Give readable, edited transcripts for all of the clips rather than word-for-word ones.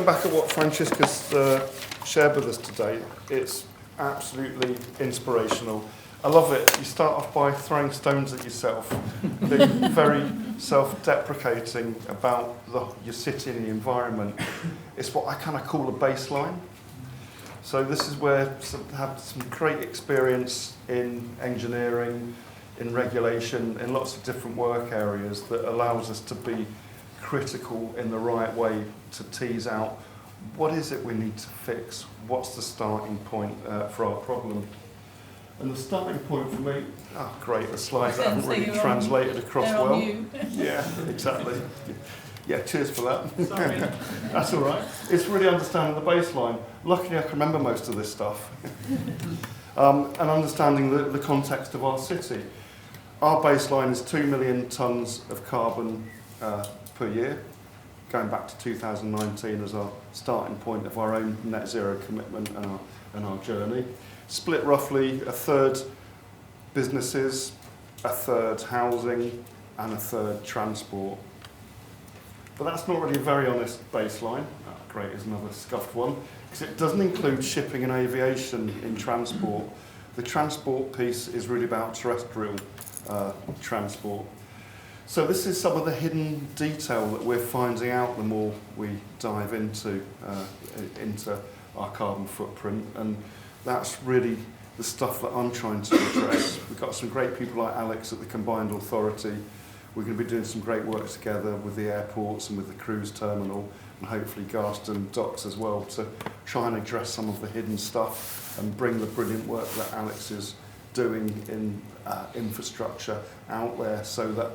back at what Francesca's shared with us today, it's absolutely inspirational. I love it. You start off by throwing stones at yourself, being very self-deprecating about your city and the environment. It's what I kind of call a baseline. So this is where have some great experience in engineering, in regulation, in lots of different work areas that allows us to be critical in the right way to tease out what is it we need to fix, what's the starting point for our problem. And the starting point for me, great, the slides that haven't really translated across well. Yeah, exactly. Yeah, cheers for that. Sorry. That's all right. It's really understanding the baseline. Luckily, I can remember most of this stuff. And understanding the context of our city. Our baseline is 2 million tonnes of carbon per year, going back to 2019 as our starting point of our own net zero commitment and our journey. Split roughly a third businesses, a third housing, and a third transport. But that's not really a very honest baseline. Great is another scuffed one, because it doesn't include shipping and aviation in transport. The transport piece is really about terrestrial transport. So this is some of the hidden detail that we're finding out the more we dive into our carbon footprint, and that's really the stuff that I'm trying to address. We've got some great people like Alex at the Combined Authority. We're going to be doing some great work together with the airports and with the cruise terminal, and hopefully Garston docks as well, to try and address some of the hidden stuff and bring the brilliant work that Alex is doing in infrastructure out there, so that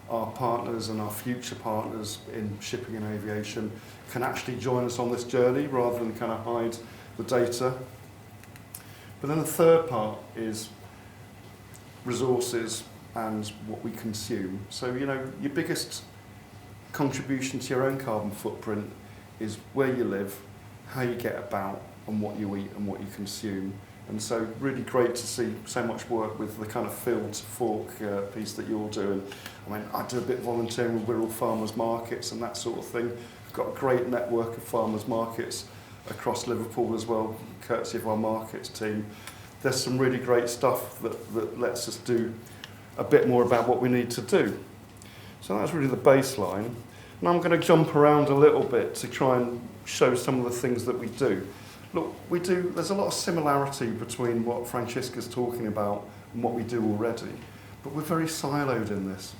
our partners and our future partners in shipping and aviation can actually join us on this journey rather than kind of hide the data. But then the third part is resources and what we consume. So, you know, your biggest contribution to your own carbon footprint is where you live, how you get about, and what you eat and what you consume. And so really great to see so much work with the kind of field to fork piece that you're doing. I mean, I do a bit of volunteering with Wirral Farmers Markets and that sort of thing. We've got a great network of farmers markets across Liverpool as well, courtesy of our markets team. There's some really great stuff that lets us do a bit more about what we need to do. So that's really the baseline. Now I'm going to jump around a little bit to try and show some of the things that we do. Look, there's a lot of similarity between what Francesca's talking about and what we do already, but we're very siloed in this.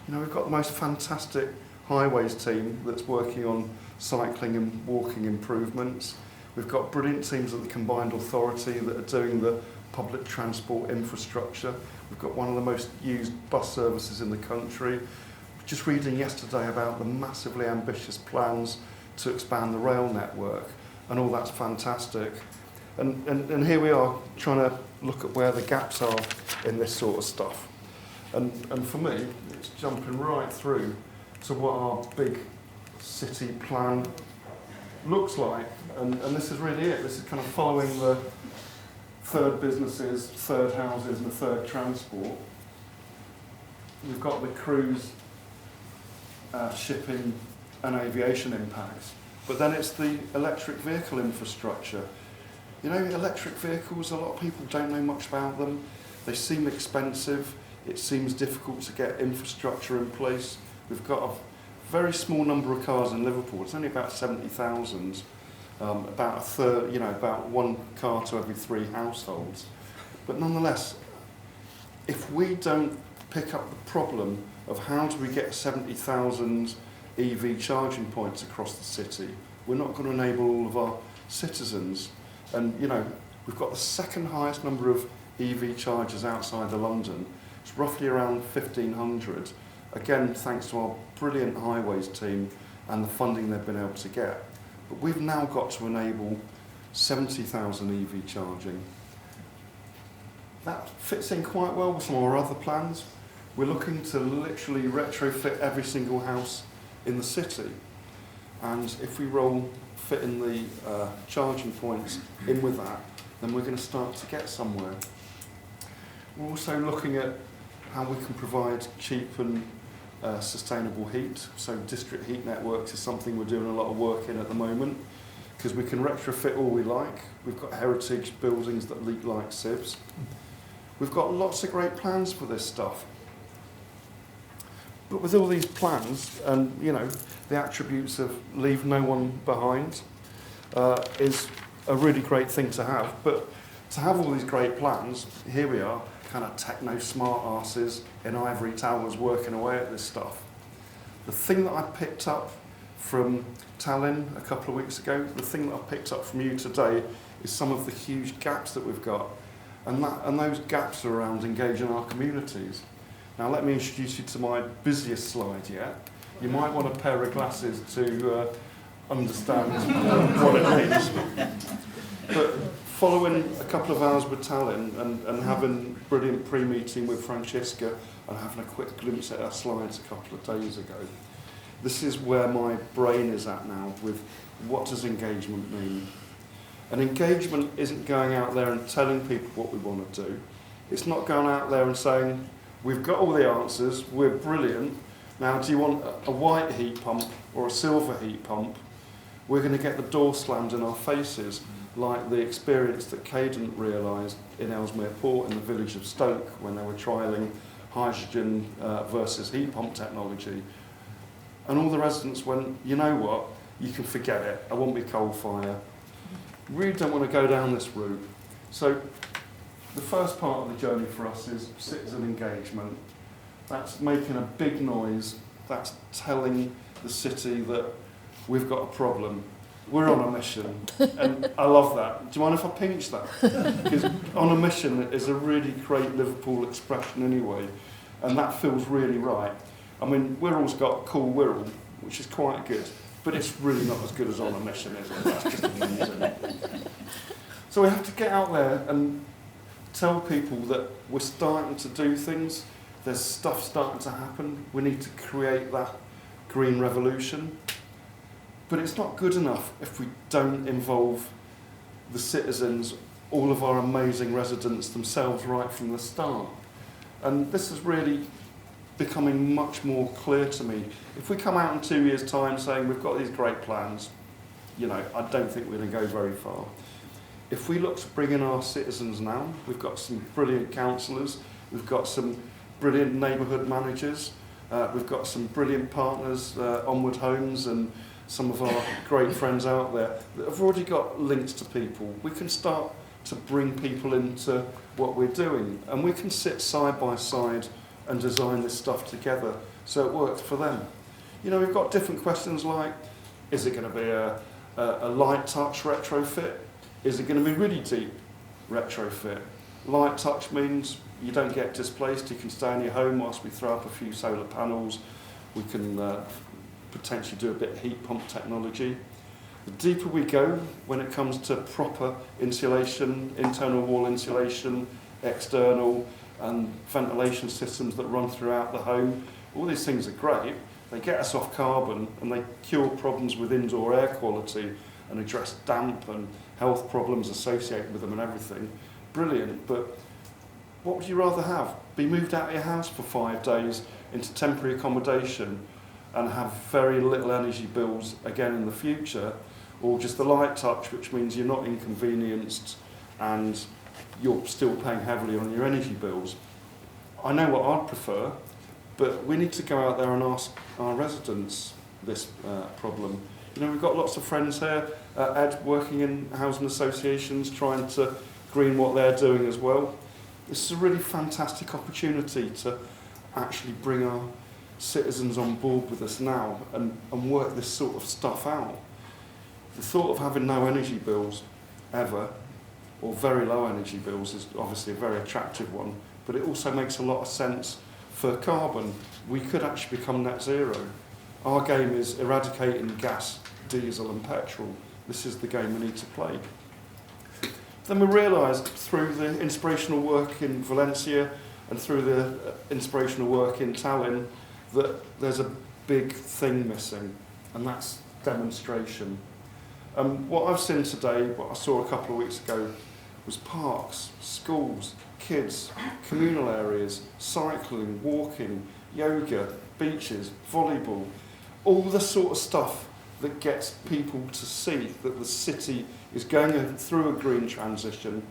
You know, we've got the most fantastic highways team that's working on cycling and walking improvements. We've got brilliant teams at the Combined Authority that are doing the public transport infrastructure. We've got one of the most used bus services in the country. Just reading yesterday about the massively ambitious plans to expand the rail network, and all that's fantastic. And here we are trying to look at where the gaps are in this sort of stuff. And for me, it's jumping right through to what our big city plan looks like. And this is really it. This is kind of following the third businesses, third houses, and the third transport. We've got the cruise, shipping and aviation impacts. But then it's the electric vehicle infrastructure. You know, electric vehicles, a lot of people don't know much about them. They seem expensive. It seems difficult to get infrastructure in place. We've got a very small number of cars in Liverpool. It's only about 70,000. About a third, you know, about one car to every 3 households. But nonetheless, if we don't pick up the problem of how do we get 70,000 EV charging points across the city, we're not going to enable all of our citizens. And, you know, we've got the second highest number of EV chargers outside of London. It's roughly around 1,500. Again, thanks to our brilliant highways team and the funding they've been able to get. But we've now got to enable 70,000 EV charging. That fits in quite well with some of our other plans. We're looking to literally retrofit every single house in the city. And if we roll fitting the charging points in with that, then we're going to start to get somewhere. We're also looking at how we can provide cheap and sustainable heat. So district heat networks is something we're doing a lot of work in at the moment, because we can retrofit all we like. We've got heritage buildings that leak like sieves. We've got lots of great plans for this stuff. But with all these plans, and the attributes of leave no one behind is a really great thing to have. But to have all these great plans, here we are, kind of techno-smart arses in ivory towers working away at this stuff. The thing that I picked up from Tallinn a couple of weeks ago, the thing that I picked up from you today is some of the huge gaps that we've got. And those gaps are around engaging our communities. Now let me introduce you to my busiest slide yet. You might want a pair of glasses to understand what it means. But following a couple of hours with Tallinn and having a brilliant pre-meeting with Francesca and having a quick glimpse at our slides a couple of days ago, this is where my brain is at now with what does engagement mean? And engagement isn't going out there and telling people what we want to do. It's not going out there and saying, we've got all the answers, we're brilliant, now do you want a white heat pump or a silver heat pump? We're going to get the door slammed in our faces, like the experience that Cadent realised in Ellesmere Port in the village of Stoke when they were trialling hydrogen versus heat pump technology. And all the residents went, you know what, you can forget it, I won't be coal fire. Really don't want to go down this route. So the first part of the journey for us is citizen engagement. That's making a big noise, that's telling the city that we've got a problem. We're on a mission, and I love that. Do you mind if I pinch that? Because on a mission is a really great Liverpool expression anyway, and that feels really right. I mean, Wirral's got cool Wirral, which is quite good, but it's really not as good as on a mission, is it? That's just amazing. So we have to get out there and tell people that we're starting to do things, there's stuff starting to happen, we need to create that green revolution. But it's not good enough if we don't involve the citizens, all of our amazing residents themselves right from the start. And this is really becoming much more clear to me. If we come out in 2 years' time saying we've got these great plans, I don't think we're going to go very far. If we look to bring in our citizens now, we've got some brilliant councillors, we've got some brilliant neighbourhood managers, we've got some brilliant partners, Onward Homes and some of our great friends out there that have already got links to people. We can start to bring people into what we're doing, and we can sit side by side and design this stuff together so it works for them. We've got different questions like, is it going to be a light touch retrofit? Is it going to be really deep retrofit? Light touch means you don't get displaced, you can stay in your home whilst we throw up a few solar panels, we can potentially do a bit of heat pump technology. The deeper we go when it comes to proper insulation, internal wall insulation, external, and ventilation systems that run throughout the home, all these things are great. They get us off carbon and they cure problems with indoor air quality and address damp and health problems associated with them and everything. Brilliant, but what would you rather have? Be moved out of your house for 5 days into temporary accommodation and have very little energy bills again in the future, or just the light touch, which means you're not inconvenienced and you're still paying heavily on your energy bills? I know what I'd prefer, but we need to go out there and ask our residents this problem. We've got lots of friends here, Ed working in housing associations, trying to green what they're doing as well. This is a really fantastic opportunity to actually bring our citizens on board with us now and work this sort of stuff out. The thought of having no energy bills ever, or very low energy bills, is obviously a very attractive one, but it also makes a lot of sense for carbon. We could actually become net zero. Our game is eradicating gas, diesel and petrol. This is the game we need to play. Then we realised through the inspirational work in Valencia and through the inspirational work in Tallinn that there's a big thing missing, and that's demonstration. What I've seen today, what I saw a couple of weeks ago, was parks, schools, kids, communal areas, cycling, walking, yoga, beaches, volleyball, all the sort of stuff that gets people to see that the city is going through a green transition,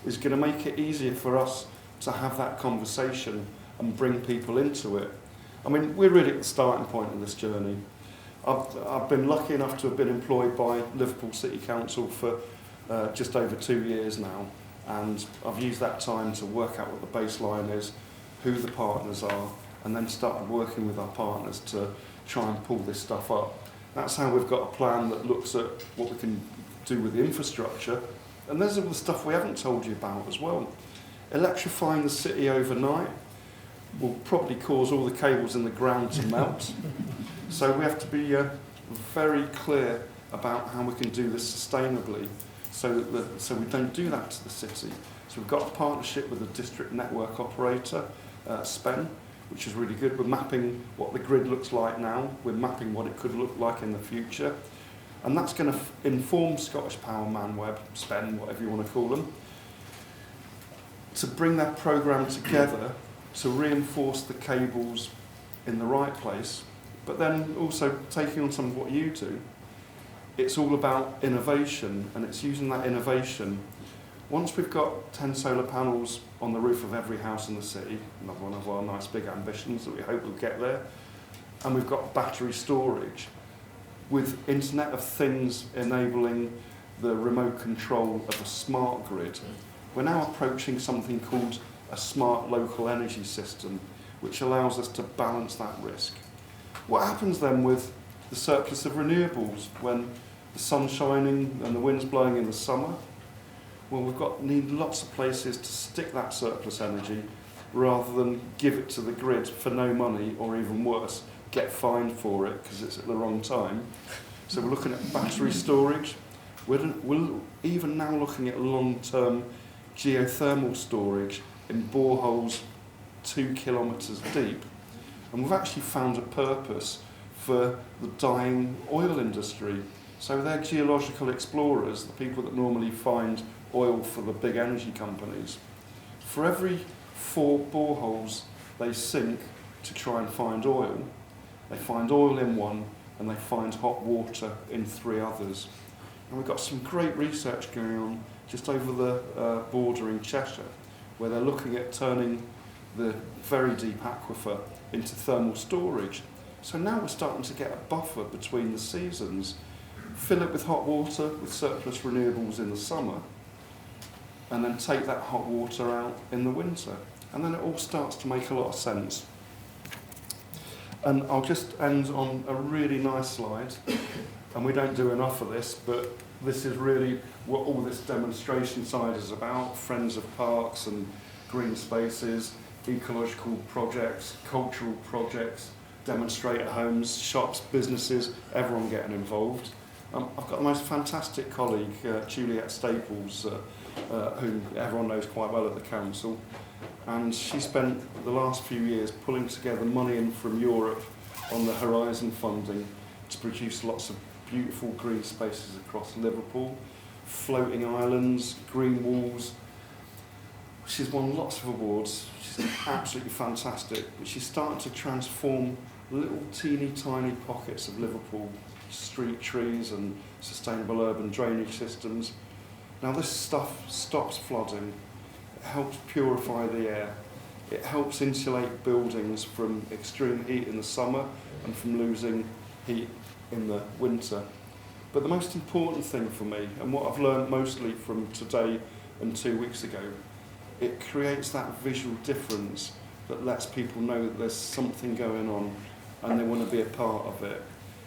is going to make it easier for us to have that conversation and bring people into it. I mean, we're really at the starting point of this journey. I've been lucky enough to have been employed by Liverpool City Council for just over 2 years now, and I've used that time to work out what the baseline is, who the partners are, and then started working with our partners to try and pull this stuff up. That's how we've got a plan that looks at what we can do with the infrastructure, and there's all the stuff we haven't told you about as well. Electrifying the city overnight will probably cause all the cables in the ground to melt. So we have to be very clear about how we can do this sustainably so we don't do that to the city. So we've got a partnership with the district network operator, SPEN, which is really good. We're mapping what the grid looks like now. We're mapping what it could look like in the future. And that's going to inform Scottish Power, ManWeb, SPEN, whatever you want to call them, to bring that programme together to reinforce the cables in the right place, but then also taking on some of what you do. It's all about innovation, and it's using that innovation. Once we've got 10 solar panels on the roof of every house in the city, another one of our nice big ambitions that we hope will get there, and we've got battery storage, with Internet of Things enabling the remote control of a smart grid, we're now approaching something called a smart local energy system, which allows us to balance that risk. What happens then with the surplus of renewables when the sun's shining and the wind's blowing in the summer? Well, need lots of places to stick that surplus energy rather than give it to the grid for no money, or even worse, get fined for it because it's at the wrong time. So we're looking at battery storage. We're even now looking at long-term geothermal storage in boreholes 2 kilometres deep. And we've actually found a purpose for the dying oil industry. So they're geological explorers, the people that normally find oil for the big energy companies. For every 4 boreholes they sink to try and find oil, they find oil in one and they find hot water in 3 others. And we've got some great research going on just over the border in Cheshire, where they're looking at turning the very deep aquifer into thermal storage. So now we're starting to get a buffer between the seasons, fill it with hot water, with surplus renewables in the summer, and then take that hot water out in the winter. And then it all starts to make a lot of sense. And I'll just end on a really nice slide, and we don't do enough of this, but this is really what all this demonstration side is about: friends of parks and green spaces, ecological projects, cultural projects, demonstrator homes, shops, businesses, everyone getting involved. I've got the most fantastic colleague, Juliet Staples, whom everyone knows quite well at the council, and she spent the last few years pulling together money in from Europe on the Horizon funding to produce lots of beautiful green spaces across Liverpool, floating islands, green walls. She's won lots of awards. She's absolutely fantastic. But she's starting to transform little teeny tiny pockets of Liverpool, street trees and sustainable urban drainage systems. Now this stuff stops flooding. It helps purify the air. It helps insulate buildings from extreme heat in the summer and from losing heat in the winter. But the most important thing for me, and what I've learned mostly from today and 2 weeks ago, it creates that visual difference that lets people know that there's something going on and they want to be a part of it.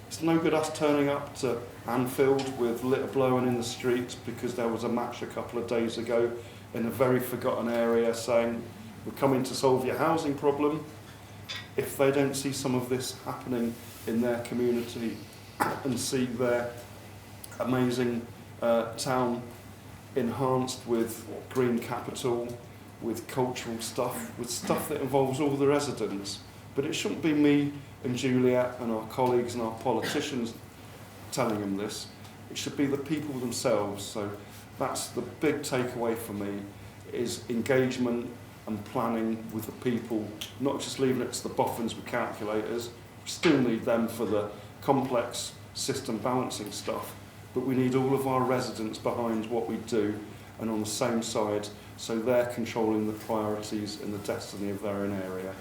It's no good us turning up to Anfield with litter blowing in the streets because there was a match a couple of days ago in a very forgotten area saying, we're coming to solve your housing problem, if they don't see some of this happening in their community and see their amazing town enhanced with green capital, with cultural stuff, with stuff that involves all the residents. But it shouldn't be me and Juliet and our colleagues and our politicians telling them this. It should be the people themselves. So That's the big takeaway for me, is engagement and planning with the people, not just leaving it to the boffins with calculators. We still need them for the complex system balancing stuff, but we need all of our residents behind what we do and on the same side, so they're controlling the priorities and the destiny of their own area.